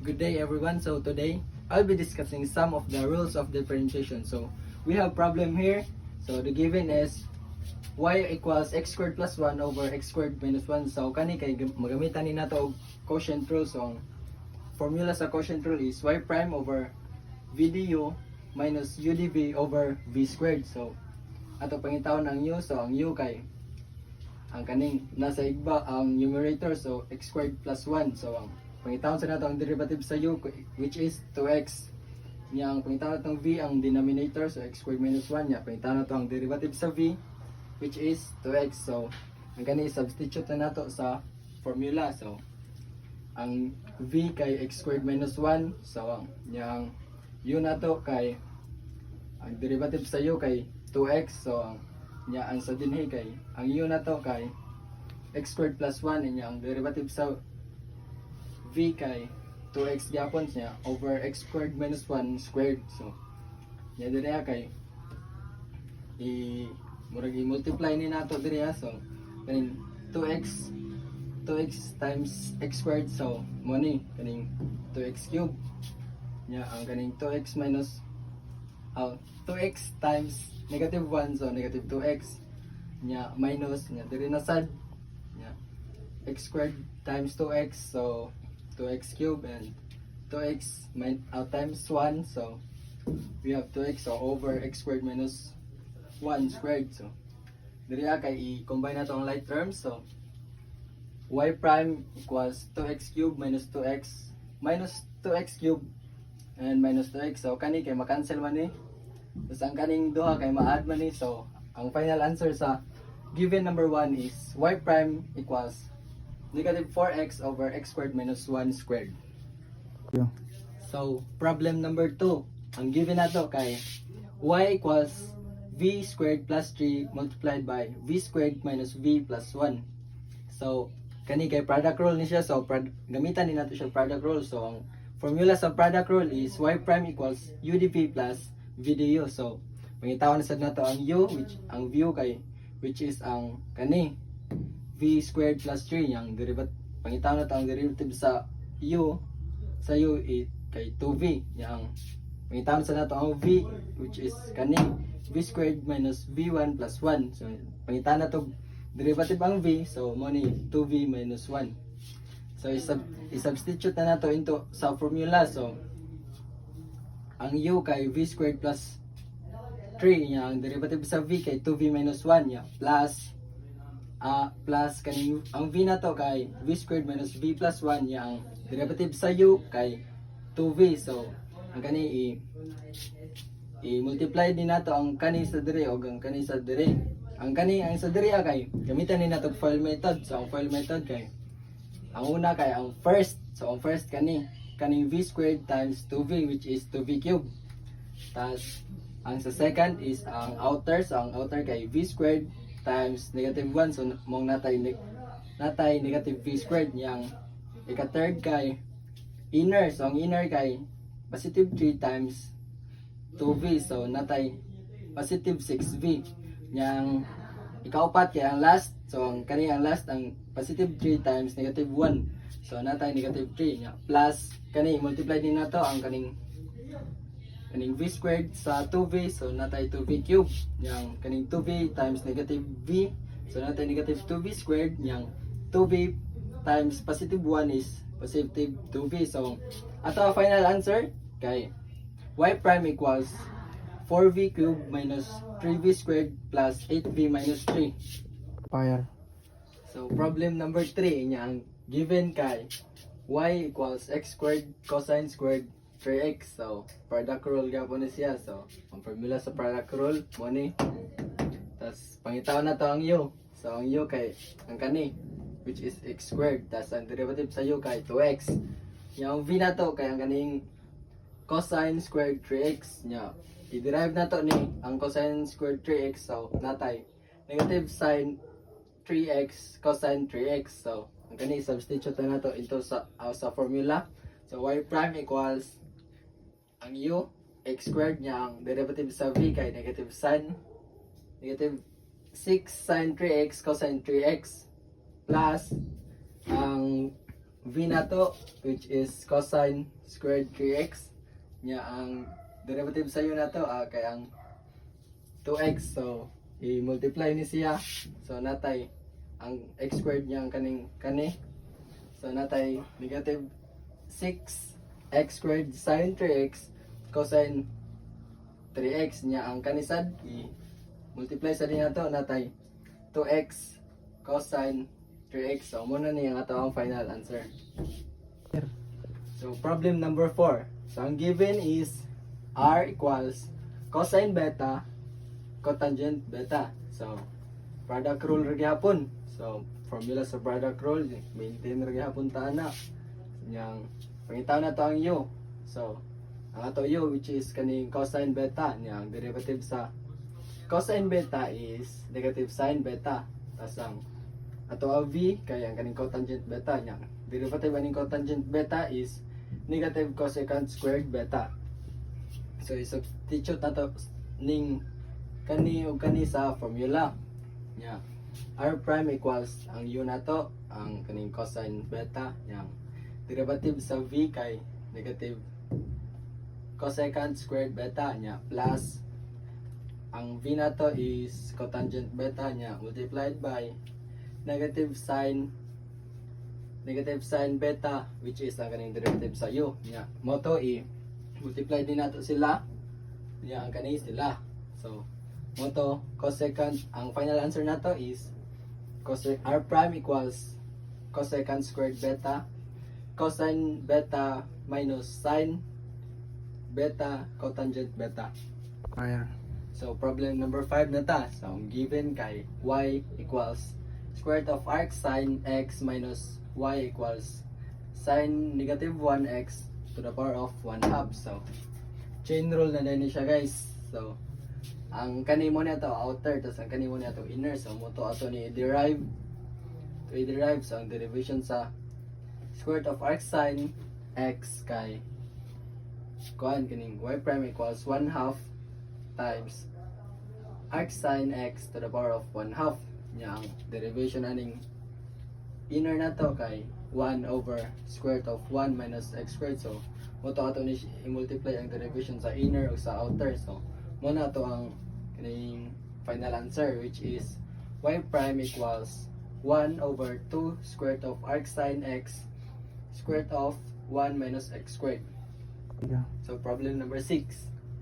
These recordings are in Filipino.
Good day everyone. So today I'll be discussing some of the rules of differentiation. So we have problem here. So the given is y equals x squared plus 1 over x squared minus 1. So kani kay magamitan ni nato og quotient rule. So ang formula sa quotient rule is y prime over v du minus u dv over v squared. So ato pangitawon ang u. So ang u kay ang kaning nasa igba ang numerator, so x squared plus 1. So ang pangitawon sa nato ang derivative sa u which is 2x. Nya ang pangitawon natong v ang denominator, so x squared minus 1. Nya pangitawon nato ang derivative sa v which is 2x. So ang kani substitute na nato sa formula. So ang v kay x squared minus 1. So ang yang u nato kay ang derivative sa u kay 2x. So ang ang sa dinhi kay ang u nato kay x squared plus 1, nya ang derivative sa v kay 2x gyapon niya over x squared minus 1 squared. So nya diri kay murag i-multiply ni nato diri. So kaning 2x times x squared, so mo ni kaning 2x cube. Nya ang kaning 2x minus 2x times negative 1, so negative 2x. Nya minus nya diri na sad nya x squared times 2x, so 2x cube, and 2x times 1, so we have 2x, so over x squared minus 1 squared. So diri kay i-combine nato ang like terms. So y prime equals 2x cube minus 2x cube and minus 2x. So kani kay ma-cancel man ni. Tapos ang kaning duha kay ma-add man ni. So ang final answer sa given number 1 is y prime equals negative 4x over x squared minus 1 squared. Yeah. So problem number 2, ang given nato kay y equals v squared plus 3 multiplied by v squared minus v plus 1. So kani kay product rule ni siya, so gamitan ni nato siya product rule. So ang formula sa product rule is y prime equals u dv plus v du. So pangitawon sad nato ang u ang v which is ang kani v squared plus 3, yang derivative pangitawon nato ang derivative sa u kay 2v. Yang pangitawon sa nato ang v which is kani v squared minus v1 plus 1. So pangitawon nato derivative ang v, so mo ni 2v minus 1. So i-substitute na nato into sa formula. So ang u kay v squared plus 3, nya ang derivative sa v kay 2v minus 1, nya plus kaning ang v nato kay v squared minus v plus 1, nya ang derivative sa u kay 2v. So ang kani i-multiply din nato ang kani sa dire o ang kani sa dire. Ang sa dire kay gamitan ni nato FOIL method. So ang FOIL method kay ang una kay ang first. So ang first kaning v squared times 2v which is 2v cube. Tas ang sa second is ang outer. So ang outer kay v squared times negative 1. So mong natay negative v squared. Yang ika-third kay inner. So ang inner kay positive 3 times 2v. So natay positive 6v. Yang ikaupat kay ang last. So ang last ang positive 3 times negative 1. So natay negative 3 nya plus kani multiply din nato ang kaning v squared sa 2v, so natay 2v cube. Yang kaning 2v times negative v, so natay negative 2v squared. Yang 2v times positive 1 is positive 2v. So ato final answer kay y prime equals 4v cube minus 3v squared plus 8v minus 3. Fire. So problem number 3, nya ang given kay y equals x squared cosine squared 3x. So product rule gyapon ni siya. So ang formula sa product rule mo ni. Tas pangitawon na to ang u. So ang u kay ang kani which is x squared, tas ang derivative sa u kay 2x. Yang v na to kay ang kaning cosine squared 3x. Nya i-derive na to ni ang cosine squared 3x. So natay negative sine 3x cosine 3x. So ang kani substitute na nato into sa formula. So y prime equals ang u x squared, nya ang derivative sa v kay negative 6 sine 3x cosine 3x plus ang v nato which is cosine squared 3x nya ang derivative sa u nato kay ang 2x, so i-multiply ni siya, so natay ang x squared niya ang kani, so natay negative 6x squared sin 3x cosine 3x niya ang kanisad, i-multiply sa din nato natay 2x cosine 3x, so muna ni ang ato ang final answer. So problem number 4, so ang given is r equals cosine beta cotangent beta. So, product rule ra gyapon. So, formula sa product rule, maintain ra gyapon ta ana. Yang pangitaw na to ang u. So, ang ato u which is kaning cosine beta, yang derivative sa cosine beta is negative sin beta. Tas ang ato ang v kay ang kaning cotangent beta, yang derivative aning cotangent beta is negative cosecant squared beta. So, i-substitute nato ning kani ug kani sa formula nya r prime equals ang u nato ang kaning cosine beta yang derivative sa v kay negative cosecant squared beta nya plus ang v nato is cotangent beta nya multiplied by negative sin beta which is ang kaning derivative sa u nya mo to i-multiply din nato sila nya ang kani sila, so moto cosecant, ang final answer nato is r prime equals cosecant squared beta cosine beta minus sin beta cotangent beta. Fire. So problem number 5 na ta. So ang given kay y equals square root of arc sin x minus y equals sin negative 1x to the power of 1 half. So chain rule na din siya guys. So ang kani mo na to outer, tas ang kani mo na to inner, so mo to ato ni i-derive so ang derivation sa square root of arc sin x kay kuan kaning y prime equals 1 half times arc sin x to the power of 1 half nya ang derivation aning inner na to kay 1 over square root of 1 minus x squared, so mo to ato ni i-multiply ang derivation sa inner o sa outer, so mo na to ang kaning final answer which is y prime equals 1 over 2 square root of arc sin x square root of 1 minus x squared. Yeah. So problem number 6,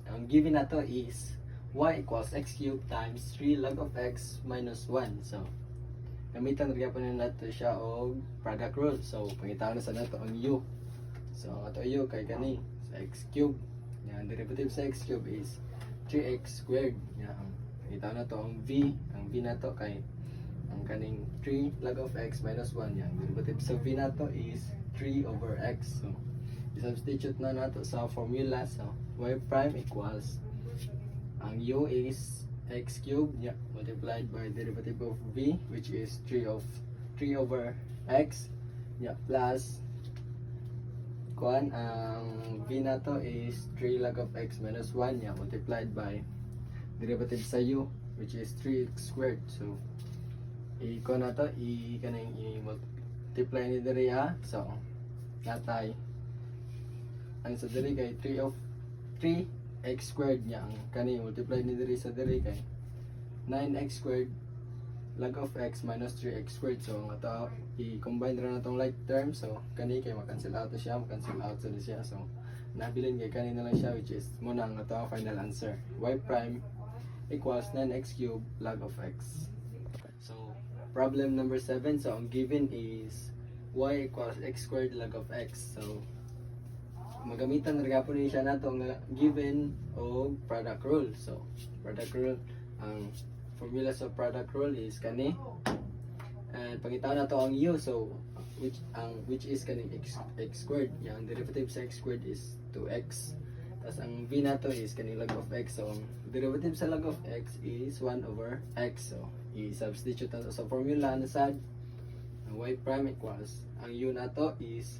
ang given nato is y equals x cubed times 3 log of x minus 1. So gamitan ra gyapon nato siya og product rule. So pangitaw na sa nato ang u. So ato u kay kani sa x cubed, yang derivative sa x cubed is 3x squared. Yan. Kita na to ang v na to kay ang kaning 3 log of x minus 1. Yang derivative sa v na to is 3 over x. So i-substitute na nato sa formula. So y prime equals ang u is x cubed multiplied by derivative of v which is 3 over x plus kuan ang v na to is 3 log of x minus 1 multiplied by derivative sa u which is 3x squared. So i-ko na to kanang i-multiply ni diri so natay ang sa diri kay 3x squared nya ang kani multiply ni diri sa diri kay 9x squared log of x minus 3x squared. So ang ato i-combine ra na tong like term, so kani kay makancel out siya, makancel out siya, so nabilin kay kani na lang siya which is muna ang ato ang final answer y prime equals 9x cubed log of x. So problem number 7, so ang given is y equals x squared log of x. So magamitan ra gyapon ni siya nato nga given o product rule. So product rule, ang formula sa product rule is kani, and pangitaw na to ang u, so which is kaning x squared, yang derivative sa x squared is 2x, tas ang v na to is kaning log of x, so ang derivative sa log of x is 1 over x. So i-substitute na to sa formula na sad ang y prime equals ang u na to is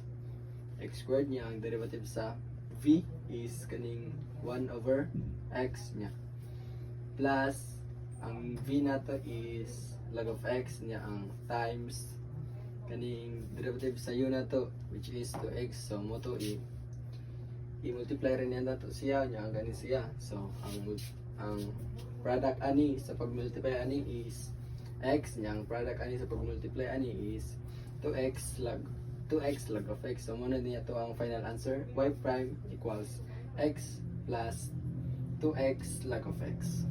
x squared nya, ang derivative sa v is kaning 1 over x nya plus ang v na to is log of x nya ang times kaning derivative sa yun na to, which is 2x. So mo to i-multiply rin yan na to siya, nya ang gani siya. So ang product ani sa pag-multiply ani is x, nya ang product ani sa pag-multiply ani is 2x log of x. So muna niya to ang final answer. Y prime equals x plus 2x log of x.